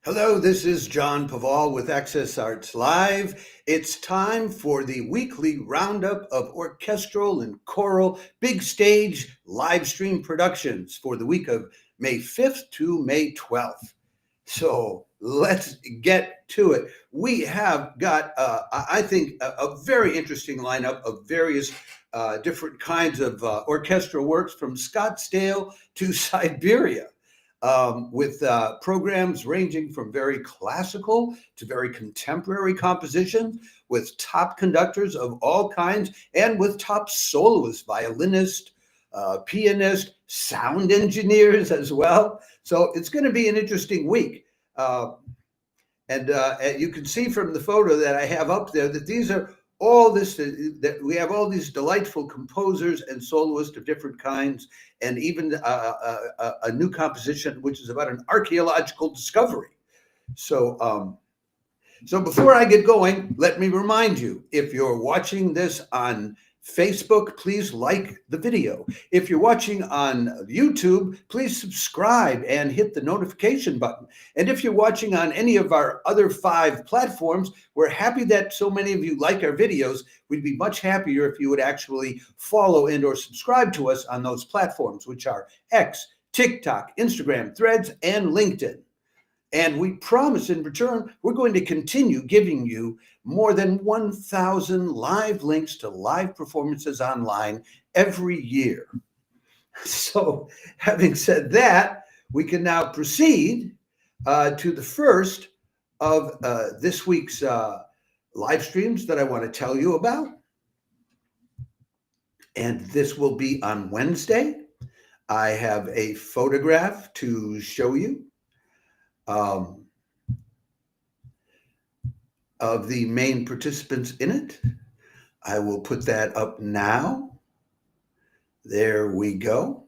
Hello, this is John Paval with Access Arts Live. It's time for the weekly roundup of orchestral and choral big stage live stream productions for the week of May 5th to May 12th. So let's get to it. We have got, I think, a very interesting lineup of various different kinds of orchestral works from Scottsdale to Siberia. With programs ranging from very classical to very contemporary compositions, with top conductors of all kinds, and with top soloists, violinists, pianists, sound engineers as well. So it's going to be an interesting week. And you can see from the photo that I have up there that these are all this, that we have all these delightful composers and soloists of different kinds, and even a new composition which is about an archaeological discovery. So before I get going, let me remind you, if you're watching this on Facebook, please like the video. If you're watching on YouTube, please subscribe and hit the notification button. And if you're watching on any of our other 5 platforms, we're happy that so many of you like our videos. We'd be much happier if you would actually follow and or subscribe to us on those platforms, which are X, TikTok, Instagram, Threads, and LinkedIn. And we promise in return, we're going to continue giving you more than 1,000 live links to live performances online every year. So having said that, we can now proceed to the first of this week's live streams that I want to tell you about. And this will be on Wednesday. I have a photograph to show you of the main participants in it. I will put that up now. There we go.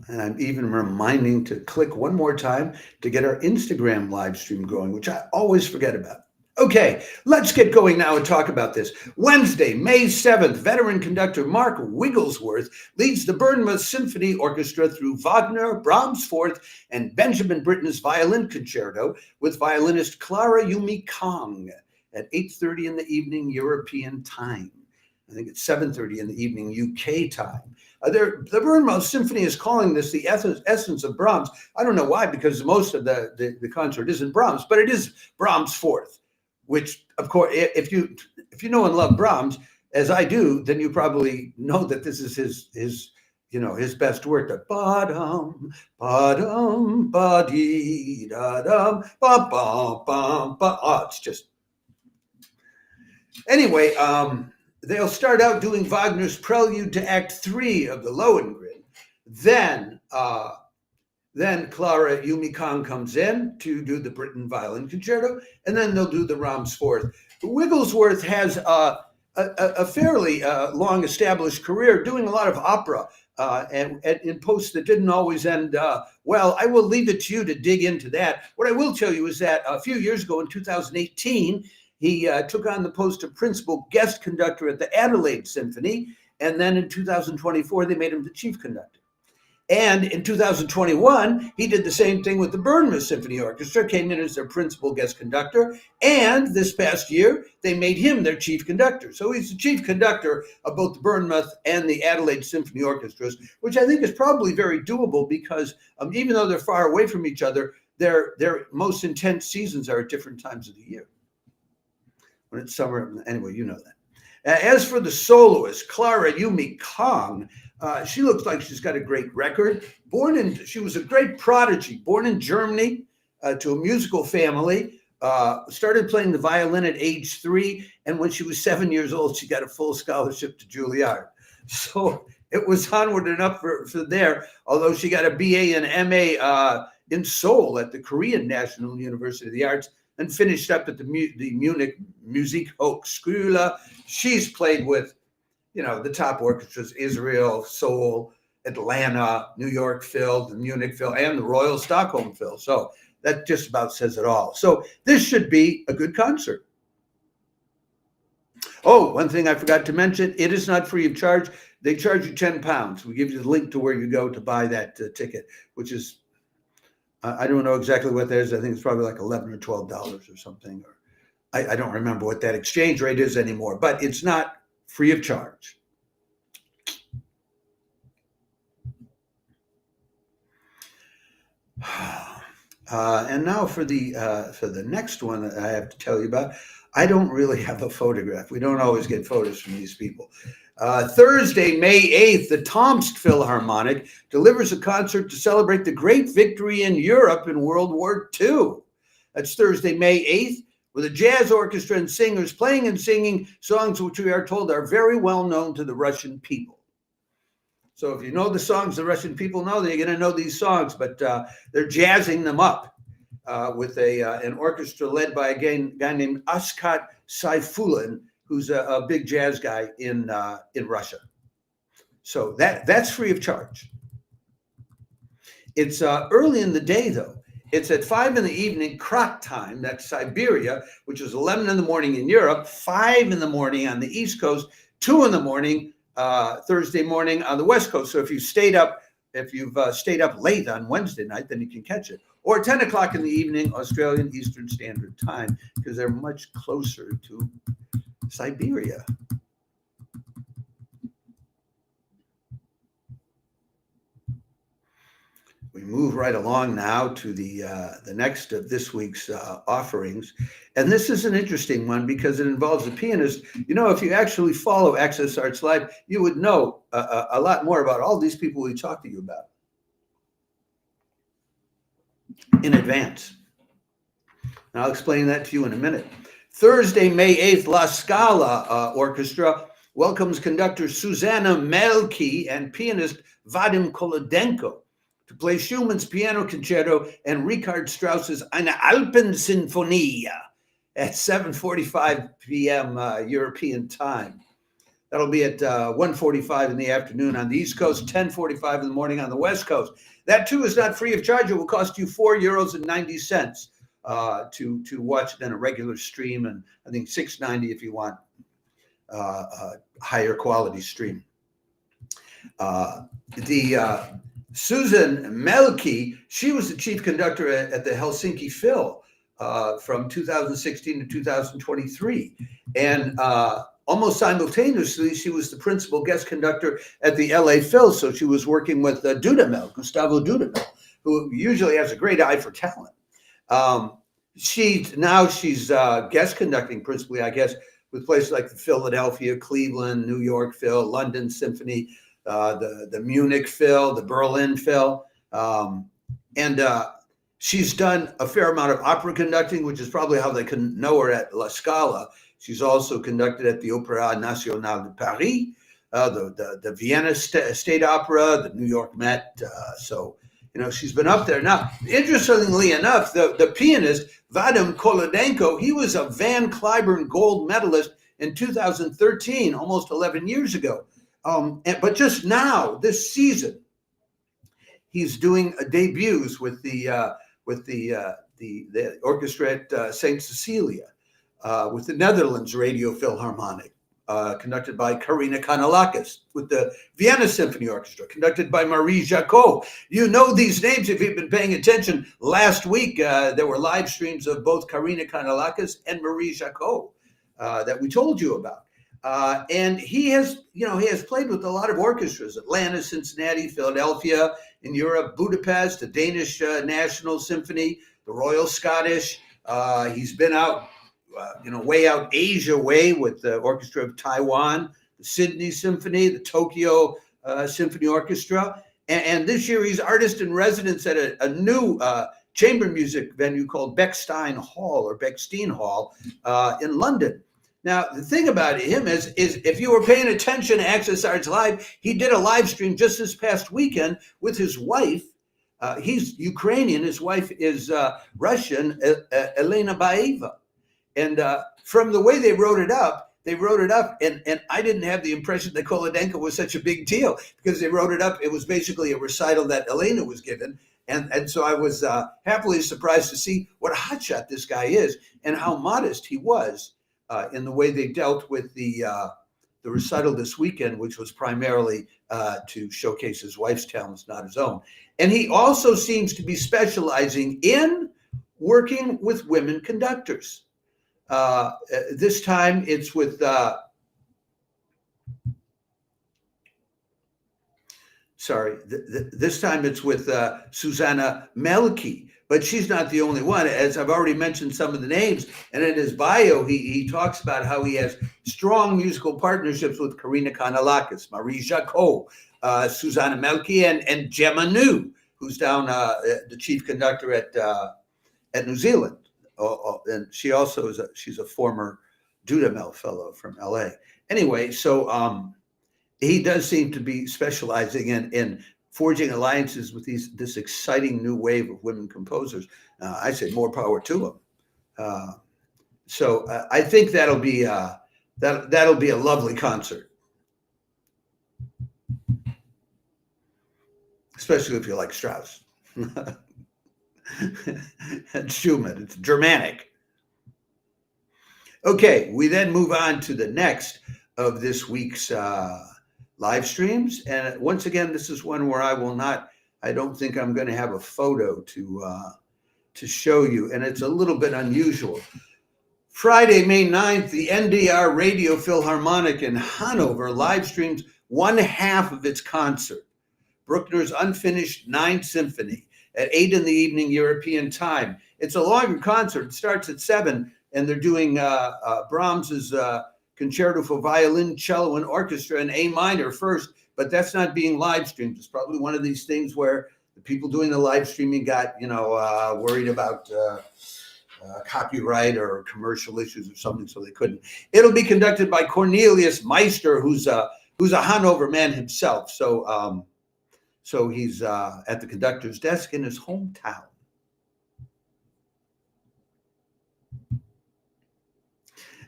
And I'm even reminding to click one more time to get our Instagram live stream going, which I always forget about. Okay, let's get going now and talk about this. Wednesday, May 7th, veteran conductor Mark Wigglesworth leads the Bournemouth Symphony Orchestra through Wagner, Brahms Fourth, and Benjamin Britten's Violin Concerto with violinist Clara Yumi Kong at 8:30 in the evening European time. I think it's 7:30 in the evening UK time. The Bournemouth Symphony is calling this the essence of Brahms. I don't know why, because most of the concert isn't Brahms, but it is Brahms Fourth. Which, of course, if you know and love Brahms, as I do, then you probably know that this is his best work. The ba-dum, ba-dum, ba-dee, da-dum, ba-bum, bum, ba. Oh, it's just. Anyway, they'll start out doing Wagner's Prelude to Act 3 of the Lohengrin. Then Clara Yumi Kong comes in to do the Britten Violin Concerto, and then they'll do the Brahms Fourth. Wigglesworth has a fairly long established career doing a lot of opera and in posts that didn't always end well. I will leave it to you to dig into that. What I will tell you is that a few years ago in 2018, he took on the post of principal guest conductor at the Adelaide Symphony, and then in 2024, they made him the chief conductor. And in 2021, he did the same thing with the Bournemouth Symphony Orchestra, came in as their principal guest conductor. And this past year, they made him their chief conductor. So he's the chief conductor of both the Bournemouth and the Adelaide Symphony Orchestras, which I think is probably very doable because even though they're far away from each other, their most intense seasons are at different times of the year. When it's summer, anyway, you know that. As for the soloist, Clara Yumi Kong, she looks like she's got a great record. She was a great prodigy, born in Germany to a musical family, started playing the violin at age 3. And when she was 7 years old, she got a full scholarship to Juilliard. So it was onward and up for there, although she got a BA and MA in Seoul at the Korean National University of the Arts and finished up at the Munich Musikhochschule. She's played with the top orchestras, Israel, Seoul, Atlanta, New York Phil, the Munich Phil, and the Royal Stockholm Phil. So that just about says it all. So this should be a good concert. Oh, one thing I forgot to mention, it is not free of charge they charge you £10. We give you the link to where you go to buy that ticket, which is, I don't know exactly what that is. I think it's probably like $11 or $12 or something. Or I don't remember what that exchange rate is anymore, but it's not free of charge. And now for the next one that I have to tell you about. I don't really have a photograph. We don't always get photos from these people. Thursday, May 8th, the Tomsk Philharmonic delivers a concert to celebrate the great victory in Europe in World War II. That's Thursday, May 8th, with a jazz orchestra and singers playing and singing songs which we are told are very well known to the Russian people. So if you know the songs the Russian people know, they're going to know these songs, but they're jazzing them up with an orchestra led by a guy named Askat Saifulin, who's a big jazz guy in Russia. So that's free of charge. It's early in the day, though. It's at 5 in the evening, Krat time, that's Siberia, which is 11 in the morning in Europe, 5 in the morning on the East Coast, 2 in the morning Thursday morning on the West Coast. So if you've stayed up late on Wednesday night, then you can catch it. Or 10 o'clock in the evening, Australian Eastern Standard Time, because they're much closer to Siberia. We move right along now to the next of this week's offerings. And this is an interesting one because it involves a pianist. You know, if you actually follow Access Arts Live, you would know a lot more about all these people we talked to you about in advance. And I'll explain that to you in a minute. Thursday, May 8th, La Scala Orchestra welcomes conductor Susanna Mälkki and pianist Vadim Kolodenko to play Schumann's Piano Concerto and Richard Strauss's Eine Alpensinfonie at 7:45 p.m. European time. That'll be at 1:45 in the afternoon on the East Coast, 10:45 in the morning on the West Coast. That too is not free of charge. It will cost you €4.90 to watch it in a regular stream, and I think $6.90 if you want a higher quality stream. Susan Mälkki, she was the chief conductor at the Helsinki Phil from 2016 to 2023. And almost simultaneously, she was the principal guest conductor at the LA Phil. So she was working with Gustavo Dudamel, who usually has a great eye for talent. She's guest conducting principally, I guess, with places like the Philadelphia, Cleveland, New York Phil, London Symphony, the Munich Phil, the Berlin Phil. And she's done a fair amount of opera conducting, which is probably how they can know her at La Scala. She's also conducted at the Opéra National de Paris, the Vienna State Opera, the New York Met. So, you know, she's been up there. Now, interestingly enough, the pianist, Vadim Kolodenko, he was a Van Cliburn gold medalist in 2013, almost 11 years ago. But just now, this season, he's doing debuts with the orchestra at St. Cecilia, with the Netherlands Radio Philharmonic, conducted by Carmina with the Vienna Symphony Orchestra, conducted by Marie Jacot. You know these names if you've been paying attention. Last week, there were live streams of both Carmina and Marie Jacot that we told you about. And he has played with a lot of orchestras: Atlanta, Cincinnati, Philadelphia in Europe, Budapest, the Danish National Symphony, the Royal Scottish. He's been out, way out Asia way with the Orchestra of Taiwan, the Sydney Symphony, the Tokyo Symphony Orchestra. And this year he's artist in residence at a new chamber music venue called Bechstein Hall in London. Now, the thing about him is if you were paying attention to Access Arts Live, he did a live stream just this past weekend with his wife. He's Ukrainian. His wife is Russian, Elena Baeva. And from the way they wrote it up, and I didn't have the impression that Kolodenko was such a big deal because they wrote it up. It was basically a recital that Elena was given. And so I was happily surprised to see what a hotshot this guy is and how modest he was in the way they dealt with the the recital this weekend, which was primarily to showcase his wife's talents, not his own. And he also seems to be specializing in working with women conductors. This time it's with this time it's with Susanna Mälkki, but she's not the only one. As I've already mentioned some of the names, and in his bio, he talks about how he has strong musical partnerships with Carmina, Marie Jacot, Susanna Mälkki, and Gemma New, who's down the chief conductor at New Zealand. And she also she's a former Dudamel fellow from LA. Anyway, so he does seem to be specializing in forging alliances with this exciting new wave of women composers. I say more power to him. So I think that'll be a lovely concert, especially if you like Strauss and Schumann. It's Germanic. Okay, we then move on to the next of this week's live streams, and once again, this is one where I don't think I'm going to have a photo to show you, and it's a little bit unusual. Friday, May 9th, the NDR Radio Philharmonic in Hanover live streams one half of its concert, Bruckner's unfinished Ninth Symphony, at 8 in the evening European time. It's a longer concert. It starts at 7, and they're doing Brahms's Concerto for Violin, Cello, and Orchestra in A minor first, but that's not being live streamed. It's probably one of these things where the people doing the live streaming got, worried about copyright or commercial issues or something, so they couldn't. It'll be conducted by Cornelius Meister, who's a Hanover man himself. So he's at the conductor's desk in his hometown.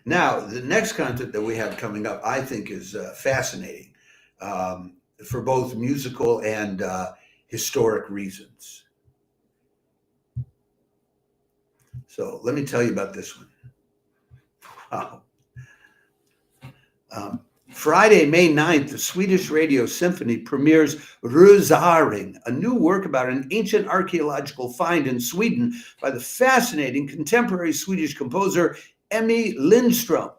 Now, the next concert that we have coming up, I think, is fascinating for both musical and historic reasons. So let me tell you about this one. Wow. Friday, May 9th, the Swedish Radio Symphony premieres Rösaring, a new work about an ancient archaeological find in Sweden by the fascinating contemporary Swedish composer Emmy Lindström.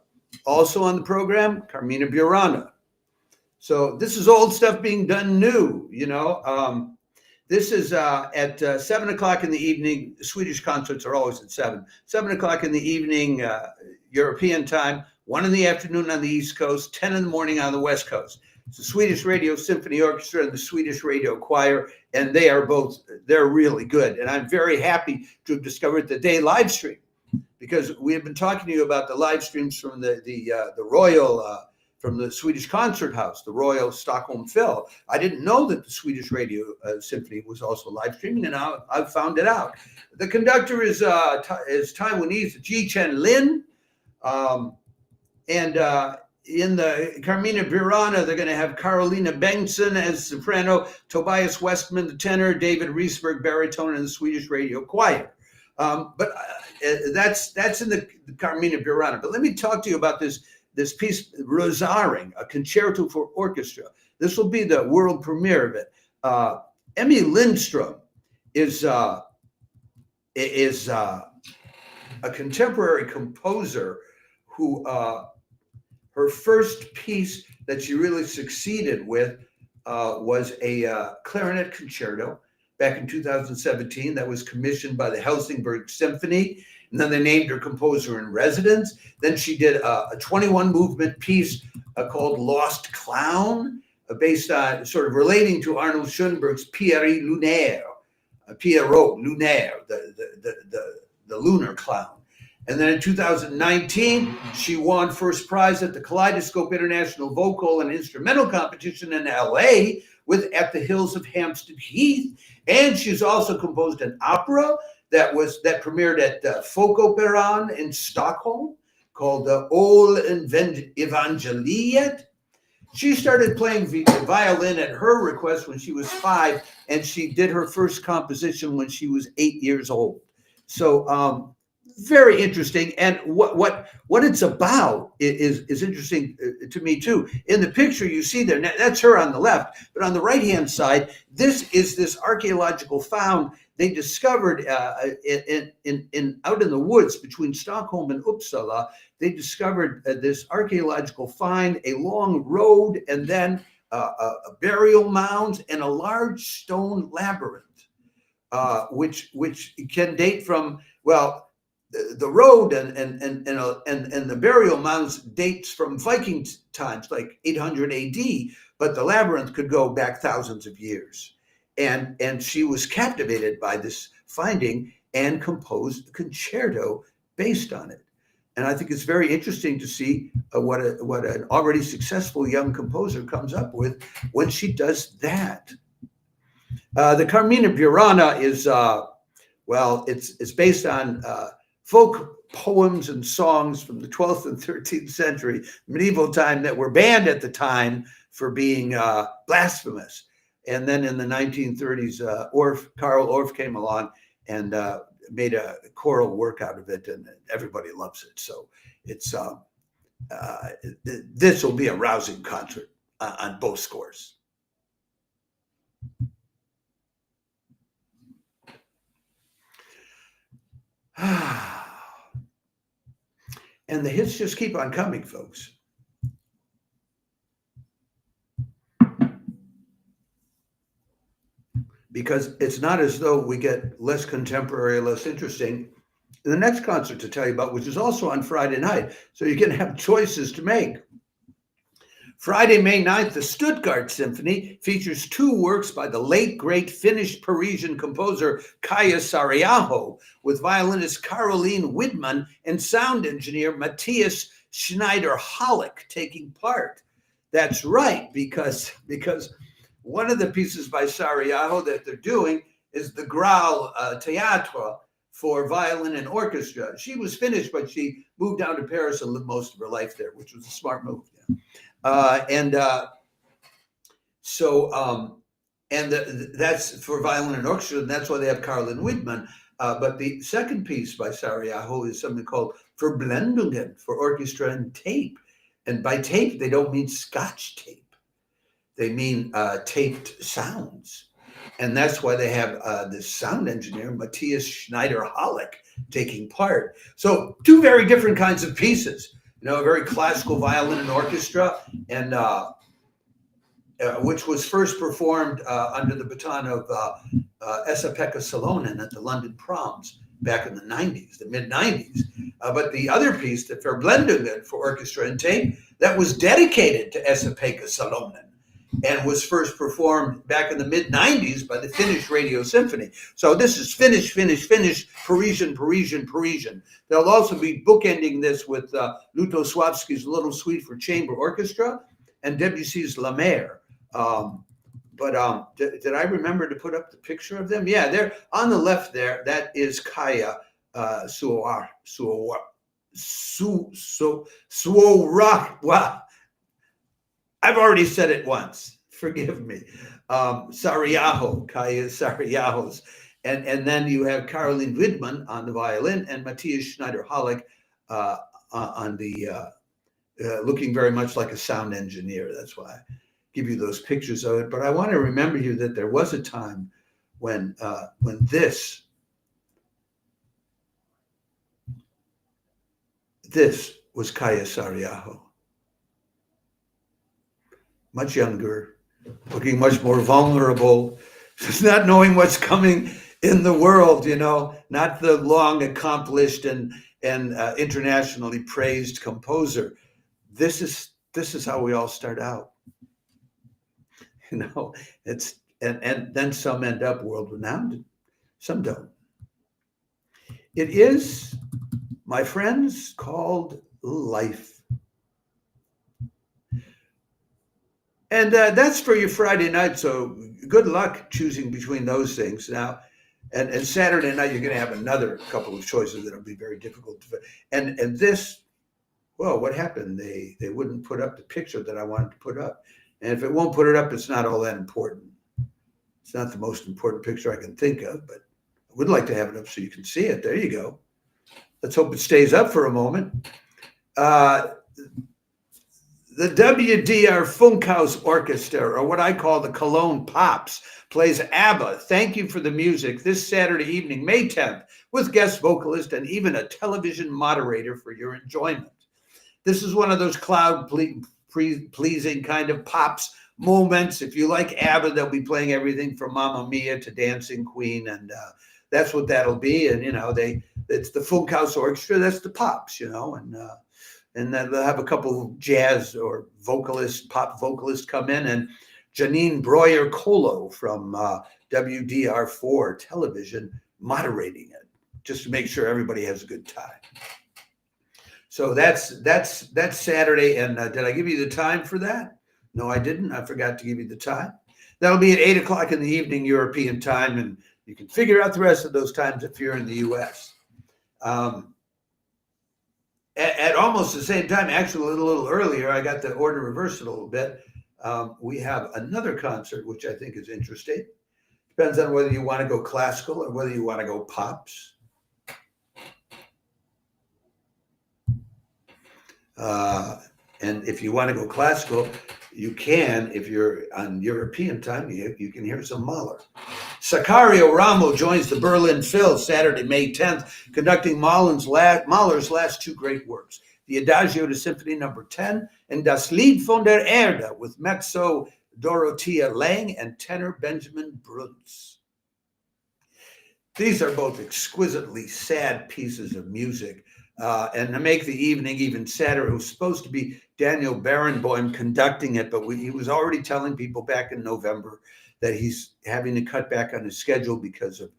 Also on the program, Carmina Burana. So this is old stuff being done new, This is at 7 o'clock in the evening. Swedish concerts are always at 7. 7 o'clock in the evening, European time, 1 in the afternoon on the East Coast, 10 in the morning on the West Coast. It's the Swedish Radio Symphony Orchestra and the Swedish Radio Choir, and they're really good. And I'm very happy to have discovered that they live stream, because we have been talking to you about the live streams from the Royal, from the Swedish Concert House, the Royal Stockholm Phil. I didn't know that the Swedish Radio Symphony was also live streaming, and now I've found it out. The conductor is Taiwanese Ji Chen Lin, and in the Carmina Burana, they're going to have Carolina Bengtsson as soprano, Tobias Westman, the tenor, David Riesberg, baritone, and the Swedish Radio Choir. But that's in the Carmina Burana. But let me talk to you about this piece, Rösaring, a concerto for orchestra. This will be the world premiere of it. Emmy Lindström is a contemporary composer who her first piece that she really succeeded with was a clarinet concerto back in 2017 that was commissioned by the Helsingborg Symphony. And then they named her composer in residence. Then she did a 21 movement piece called Lost Clown, based on sort of relating to Arnold Schoenberg's Pierrot Lunaire, the lunar clown. And then in 2019, she won first prize at the Kaleidoscope International Vocal and Instrumental Competition in LA with At the Hills of Hampstead Heath. And she's also composed an opera that premiered at Folkoperan in Stockholm called All Evangeliet. She started playing violin at her request when she was 5, and she did her first composition when she was 8 years old. So very interesting. And what it's about is interesting to me too. In the picture you see there, that's her on the left, but on the right hand side, this is this archaeological found they discovered in out in the woods between Stockholm and Uppsala. They discovered this archaeological find, a long road, and then burial mounds and a large stone labyrinth, which can date from, well, the road and the burial mounds dates from Viking times, like 800 AD, but the labyrinth could go back thousands of years. And she was captivated by this finding and composed a concerto based on it. And I think it's very interesting to see what an already successful young composer comes up with when she does that. The Carmina Burana is, well, it's based on folk poems and songs from the 12th and 13th century, medieval time, that were banned at the time for being blasphemous. And then in the 1930s, Karl Orff came along and made a choral work out of it, and everybody loves it. So it's this will be a rousing concert on both scores. And the hits just keep on coming, folks. Because it's not as though we get less contemporary, less interesting. The next concert to tell you about, which is also on Friday night, so you can have choices to make. Friday, May 9th, the Stuttgart Symphony features two works by the late, great Finnish Parisian composer Kaija Saariaho, with violinist Caroline Widman and sound engineer Matthias Schneider-Halleck taking part. That's right, because one of the pieces by Saariaho that they're doing is the Graal Teatro for violin and orchestra. She was Finnish, but she moved down to Paris and lived most of her life there, which was a smart move. Yeah. That's for violin and orchestra, and that's why they have Caroline Widman. But the second piece by Saariaho is something called Verblendungen, for orchestra and tape. And by tape, they don't mean Scotch tape. They mean taped sounds. And that's why they have this sound engineer, Matthias Schneider-Halleck, taking part. So two very different kinds of pieces. You know, a very classical violin and orchestra, and which was first performed under the baton of Esa-Pekka Salonen at the London Proms back in the 90s, the mid-90s. But the other piece, the Verblendungen for orchestra and tape, that was dedicated to Esa-Pekka Salonen and was first performed back in the mid-90s by the Finnish Radio Symphony. So this is Finnish, Parisian. They'll also be bookending this with Lutosławski's Little Suite for Chamber Orchestra and Debussy's La Mer. Did I remember to put up the picture of them? Yeah, they're on the left there. That is Kaija Wow. I've already said it once. Forgive me. Saariaho, Kaija Saariaho's. And then you have Caroline Widman on the violin and Matthias Schneider-Halleck on the, looking very much like a sound engineer. That's why I give you those pictures of it. But I want to remember you that there was a time when this was Kaija Saariaho. Much younger, looking much more vulnerable, just not knowing what's coming in the world, you know, not the long accomplished and internationally praised composer. This is how we all start out. You know, it's and then some end up world renowned, some don't. It is, my friends, called life. And that's for your Friday night. So good luck choosing between those things now. And Saturday night, you're going to have another couple of choices that'll be very difficult to fit. And this, well, what happened? They wouldn't put up the picture that I wanted to put up. And if it won't put it up, it's not all that important. It's not the most important picture I can think of, but I would like to have it up so you can see it. There you go. Let's hope it stays up for a moment. The WDR Funkhaus Orchestra, or what I call the Cologne Pops, plays ABBA, Thank You for the Music, this Saturday evening, May 10th, with guest vocalist and even a television moderator for your enjoyment. This is one of those pleasing kind of pops moments. If you like ABBA, they'll be playing everything from Mamma Mia to Dancing Queen, and that's what that'll be. And, it's the Funkhaus Orchestra, that's the Pops, and then they'll have a couple of jazz or pop vocalists come in, and Janine Breuer-Kolo from WDR4 television moderating it, just to make sure everybody has a good time. So that's Saturday. And did I give you the time for that? No, I didn't. I forgot to give you the time. That'll be at 8 o'clock in the evening, European time, and you can figure out the rest of those times if you're in the U.S. At almost the same time, actually a little earlier, I got the order reversed a little bit. We have another concert, which I think is interesting. Depends on whether you want to go classical or whether you want to go pops. And if you want to go classical, you can. If you're on European time, you can hear some Mahler. Sicario Ramo joins the Berlin Phil Saturday, May 10th, conducting Mahler's last two great works, the Adagio to Symphony No. 10 and Das Lied von der Erde with mezzo Dorothea Lang and tenor Benjamin Bruns. These are both exquisitely sad pieces of music. And to make the evening even sadder, it was supposed to be Daniel Barenboim conducting it, but he was already telling people back in November that he's having to cut back on his schedule because of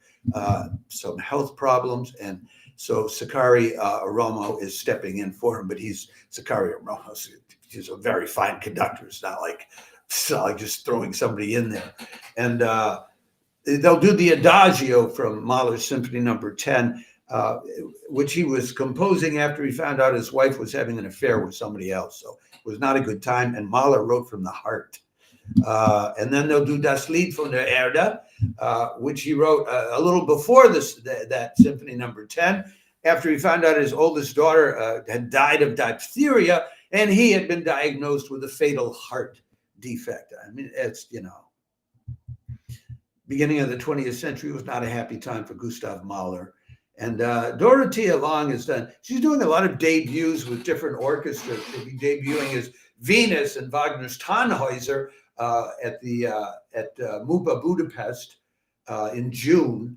some health problems. And so Sicario Romo is stepping in for him, but Sicario Romo, he's a very fine conductor. It's not like just throwing somebody in there. And they'll do the Adagio from Mahler's Symphony No. 10, which he was composing after he found out his wife was having an affair with somebody else. So it was not a good time. And Mahler wrote from the heart. And then they'll do Das Lied von der Erde, which he wrote a little before that Symphony No. 10, after he found out his oldest daughter had died of diphtheria, and he had been diagnosed with a fatal heart defect. I mean, it's, beginning of the 20th century was not a happy time for Gustav Mahler. And Dorothea Lang she's doing a lot of debuts with different orchestras. She'll be debuting as Venus and Wagner's Tannhäuser at MUPA Budapest in June.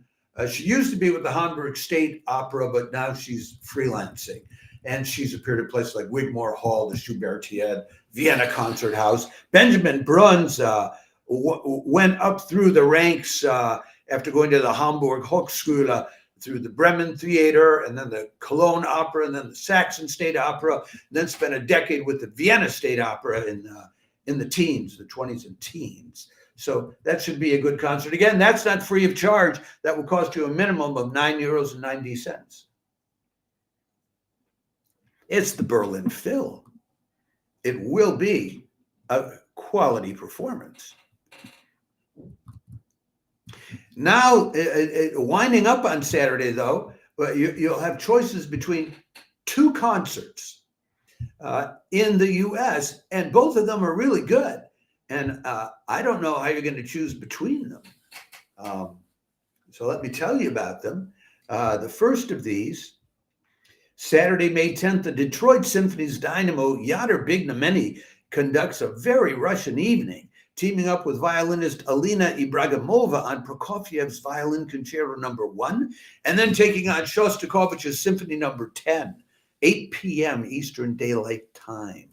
She used to be with the Hamburg State Opera, but now she's freelancing. And she's appeared at places like Wigmore Hall, the Schubertiad, Vienna Concert House. Benjamin Bruns went up through the ranks after going to the Hamburg Hochschule, through the Bremen Theater, and then the Cologne Opera, and then the Saxon State Opera, and then spent a decade with the Vienna State Opera in the teens, the 20s and teens. So that should be a good concert. Again, that's not free of charge. That will cost you a minimum of €9.90. It's the Berlin Phil. It will be a quality performance. Now, winding up on Saturday, though, you'll have choices between two concerts in the U.S., and both of them are really good. And I don't know how you're going to choose between them. So let me tell you about them. The first of these, Saturday, May 10th, the Detroit Symphony's dynamo Yadar Bignameni conducts a very Russian evening, teaming up with violinist Alina Ibragimova on Prokofiev's Violin Concerto No. 1, and then taking on Shostakovich's Symphony No. 10, 8 p.m. Eastern Daylight Time.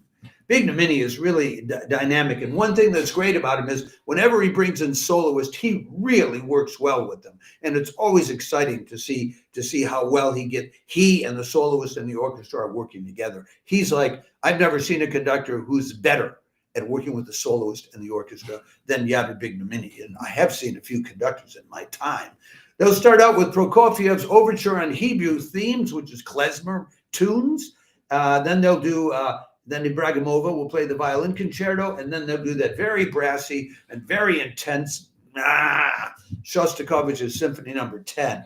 Bignameni is really dynamic, and one thing that's great about him is whenever he brings in soloists, he really works well with them, and it's always exciting to see how well he and the soloist and the orchestra are working together. He's like, I've never seen a conductor who's better at working with the soloist and the orchestra than Yadar Bignameni, and I have seen a few conductors in my time. They'll start out with Prokofiev's overture on Hebrew themes, which is klezmer tunes. Then they'll do then Ibragimova will play the violin concerto, and then they'll do that very brassy and very intense Shostakovich's Symphony No. 10.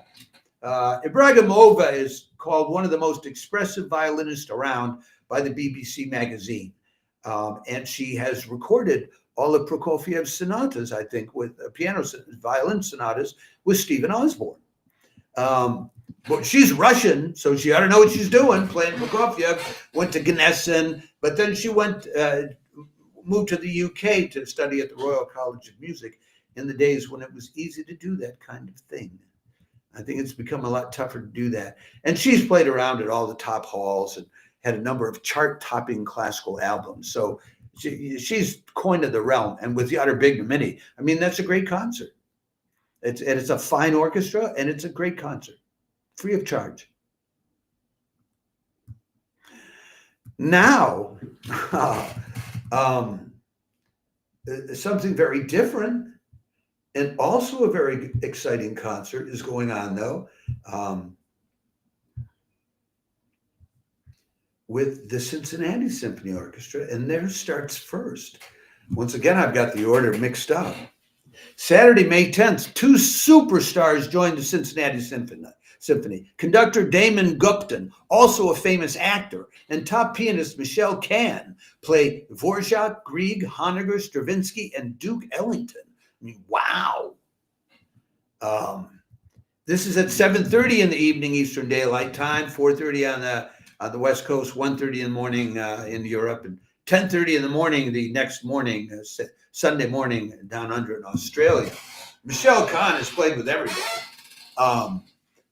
Ibragimova is called one of the most expressive violinists around by the BBC magazine. And she has recorded all of Prokofiev's sonatas, I think, with violin sonatas with Stephen Osborne. But she's Russian, so she ought to know what she's doing, playing Prokofiev, went to Gnesen, but then she moved to the UK to study at the Royal College of Music in the days when it was easy to do that kind of thing. I think it's become a lot tougher to do that. And she's played around at all the top halls and had a number of chart-topping classical albums. So she's coined of the realm. And with the Utter Big Mini, I mean, that's a great concert. It's a fine orchestra, and it's a great concert, free of charge. Now, something very different and also a very exciting concert is going on, though, with the Cincinnati Symphony Orchestra, and theirs starts first. Once again, I've got the order mixed up. Saturday, May 10th, two superstars joined the Cincinnati Symphony. Conductor Damon Gupton, also a famous actor, and top pianist Michelle Kahn play Dvorak, Grieg, Honegger, Stravinsky, and Duke Ellington. I mean, wow. This is at 7:30 in the evening Eastern Daylight Time, 4:30 on the West Coast, 1:30 in the morning in Europe, and 10:30 in the morning the next morning, Sunday morning down under in Australia. Michelle Kahn has played with everybody.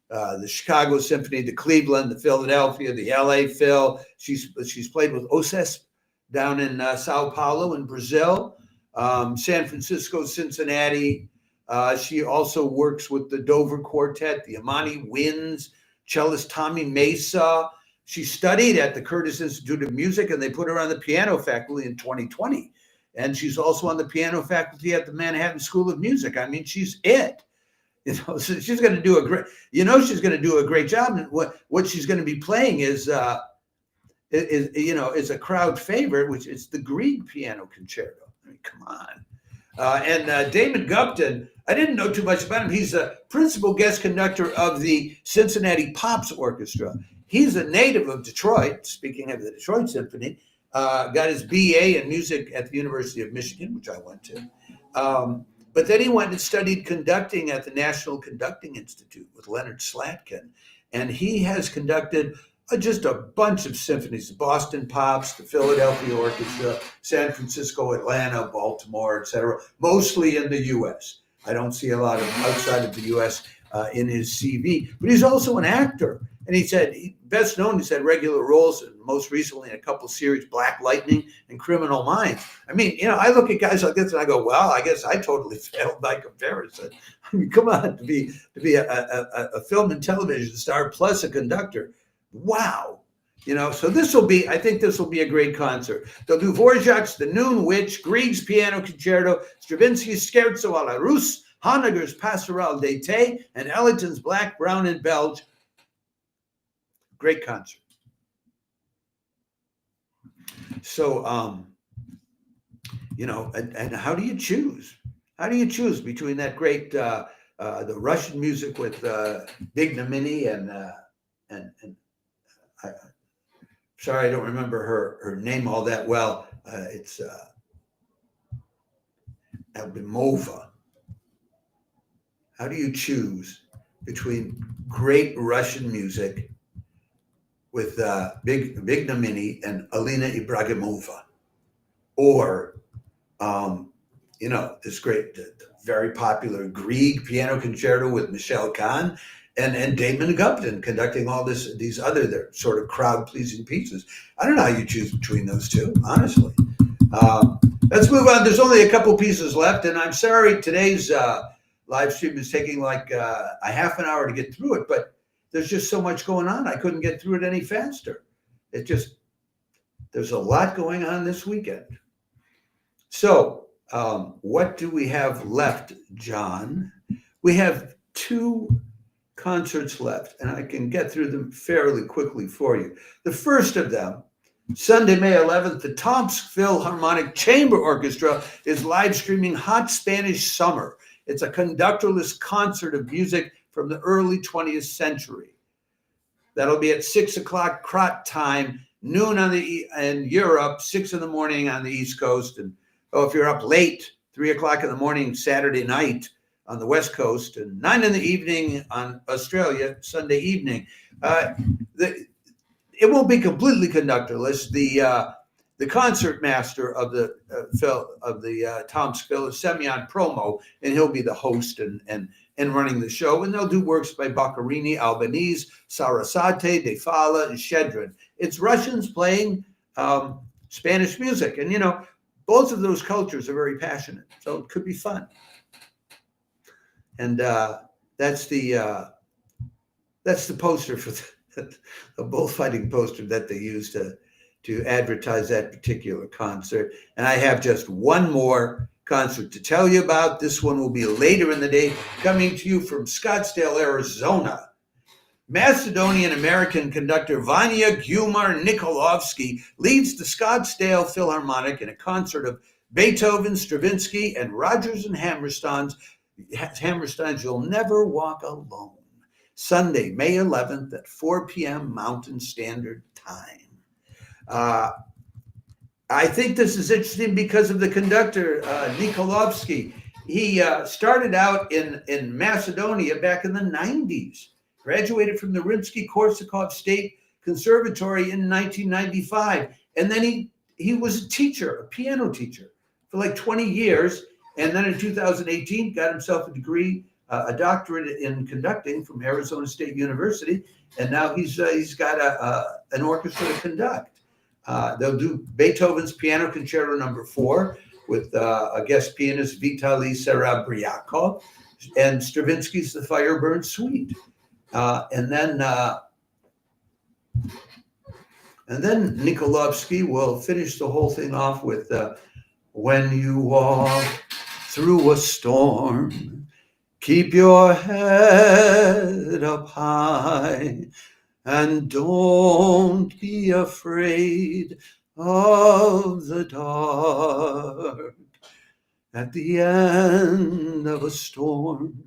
The Chicago Symphony, the Cleveland, the Philadelphia, the LA Phil. She's played with OSES down in Sao Paulo in Brazil, San Francisco, Cincinnati. She also works with the Dover Quartet, the Amani Winds, cellist Tommy Mesa. She studied at the Curtis Institute of Music, and they put her on the piano faculty in 2020. And she's also on the piano faculty at the Manhattan School of Music. I mean, she's it. So she's going to do a great job. And what she's going to be playing is a crowd favorite, which is the Grieg Piano Concerto. I mean, come on. And Damon Gupton, I didn't know too much about him. He's a principal guest conductor of the Cincinnati Pops Orchestra. He's a native of Detroit, speaking of the Detroit Symphony, got his BA in music at the University of Michigan, which I went to. But then he went and studied conducting at the National Conducting Institute with Leonard Slatkin. And he has conducted just a bunch of symphonies, the Boston Pops, the Philadelphia Orchestra, San Francisco, Atlanta, Baltimore, etc., mostly in the U.S. I don't see a lot of outside of the U.S. In his CV, but he's also an actor. And he said, best known, he said, regular roles, and most recently in a couple series, Black Lightning and Criminal Minds. I mean, I look at guys like this and I go, well, I guess I totally failed by comparison. I mean, come on, to be a film and television star plus a conductor. Wow. So I think this will be a great concert. They'll do Dvorak's The Noon Witch, Grieg's Piano Concerto, Stravinsky's Scherzo alla Russe, Honegger's Pastoral d'été, and Ellington's Black, Brown, and Belge. Great concert. So, and how do you choose? How do you choose between that great, the Russian music with Big Namini and sorry, I don't remember her name all that well. It's Albimova. How do you choose between great Russian music with Big Namini and Alina Ibragimova, or this great, very popular Grieg Piano Concerto with Michelle Kahn and Damon Gupton conducting all these other sort of crowd-pleasing pieces. I don't know how you choose between those two, honestly. Let's move on. There's only a couple pieces left, and I'm sorry today's live stream is taking like a half an hour to get through it, but there's just so much going on. I couldn't get through it any faster. There's a lot going on this weekend. So what do we have left, John? We have two concerts left, and I can get through them fairly quickly for you. The first of them, Sunday, May 11th, the Tomsk Philharmonic Chamber Orchestra is live streaming Hot Spanish Summer. It's a conductorless concert of music from the early 20th century. That'll be at 6 o'clock Krat time, noon in Europe, 6 in the morning on the East Coast. And if you're up late, 3 o'clock in the morning Saturday night on the West Coast, and 9 in the evening on Australia, Sunday evening. It won't be completely conductorless. The concert master of the Tomsk is Semyon Promo, and he'll be the host and running the show. And they'll do works by Boccherini, Albanese, Sarasate, De Falla, and Shedrin. It's Russians playing Spanish music. And, both of those cultures are very passionate. So it could be fun. And that's the poster for the bullfighting poster that they use to advertise that particular concert. And I have just one more concert to tell you about. This one will be later in the day, coming to you from Scottsdale, Arizona. Macedonian-American conductor Vanya Gumar-Nikolovsky leads the Scottsdale Philharmonic in a concert of Beethoven, Stravinsky, and Rodgers and Hammerstein's You'll Never Walk Alone, Sunday, May 11th at 4 p.m. Mountain Standard Time. I think this is interesting because of the conductor, Nikolovsky. He started out in Macedonia back in the 90s, graduated from the Rimsky-Korsakov State Conservatory in 1995. And then he was a teacher, a piano teacher, for like 20 years. And then in 2018, got himself a degree, a doctorate in conducting from Arizona State University. And now he's got an orchestra to conduct. They'll do Beethoven's Piano Concerto No. 4 with a guest pianist, Vitaly Serebriakov, and Stravinsky's The Fireburn Suite. And then Nikolovsky will finish the whole thing off with When You Walk Through a Storm, Keep Your Head Up High, and don't be afraid of the dark. At the end of a storm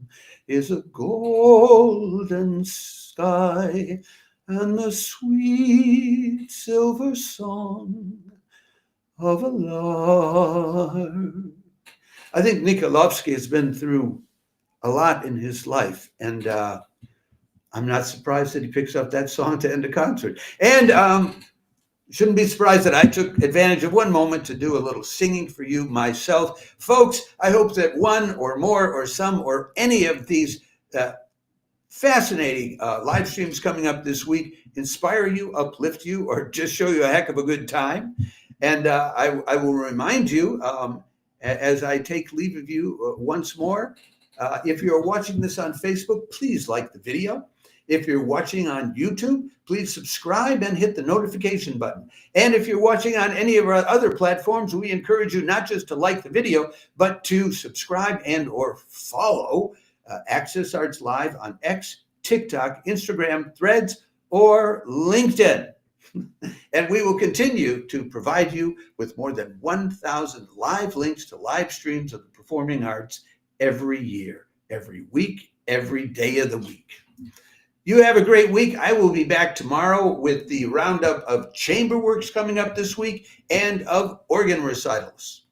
is a golden sky and the sweet silver song of a lark. I think Nikolovsky has been through a lot in his life, and I'm not surprised that he picks up that song to end a concert. And shouldn't be surprised that I took advantage of one moment to do a little singing for you myself. Folks, I hope that one or more or some or any of these fascinating live streams coming up this week inspire you, uplift you, or just show you a heck of a good time. And I will remind you, as I take leave of you once more, if you're watching this on Facebook, please like the video. If you're watching on YouTube, please subscribe and hit the notification button. And if you're watching on any of our other platforms, we encourage you not just to like the video, but to subscribe and or follow Access Arts Live on X, TikTok, Instagram, Threads, or LinkedIn. And we will continue to provide you with more than 1,000 live links to live streams of the performing arts every year, every week, every day of the week. You have a great week. I will be back tomorrow with the roundup of chamber works coming up this week and of organ recitals.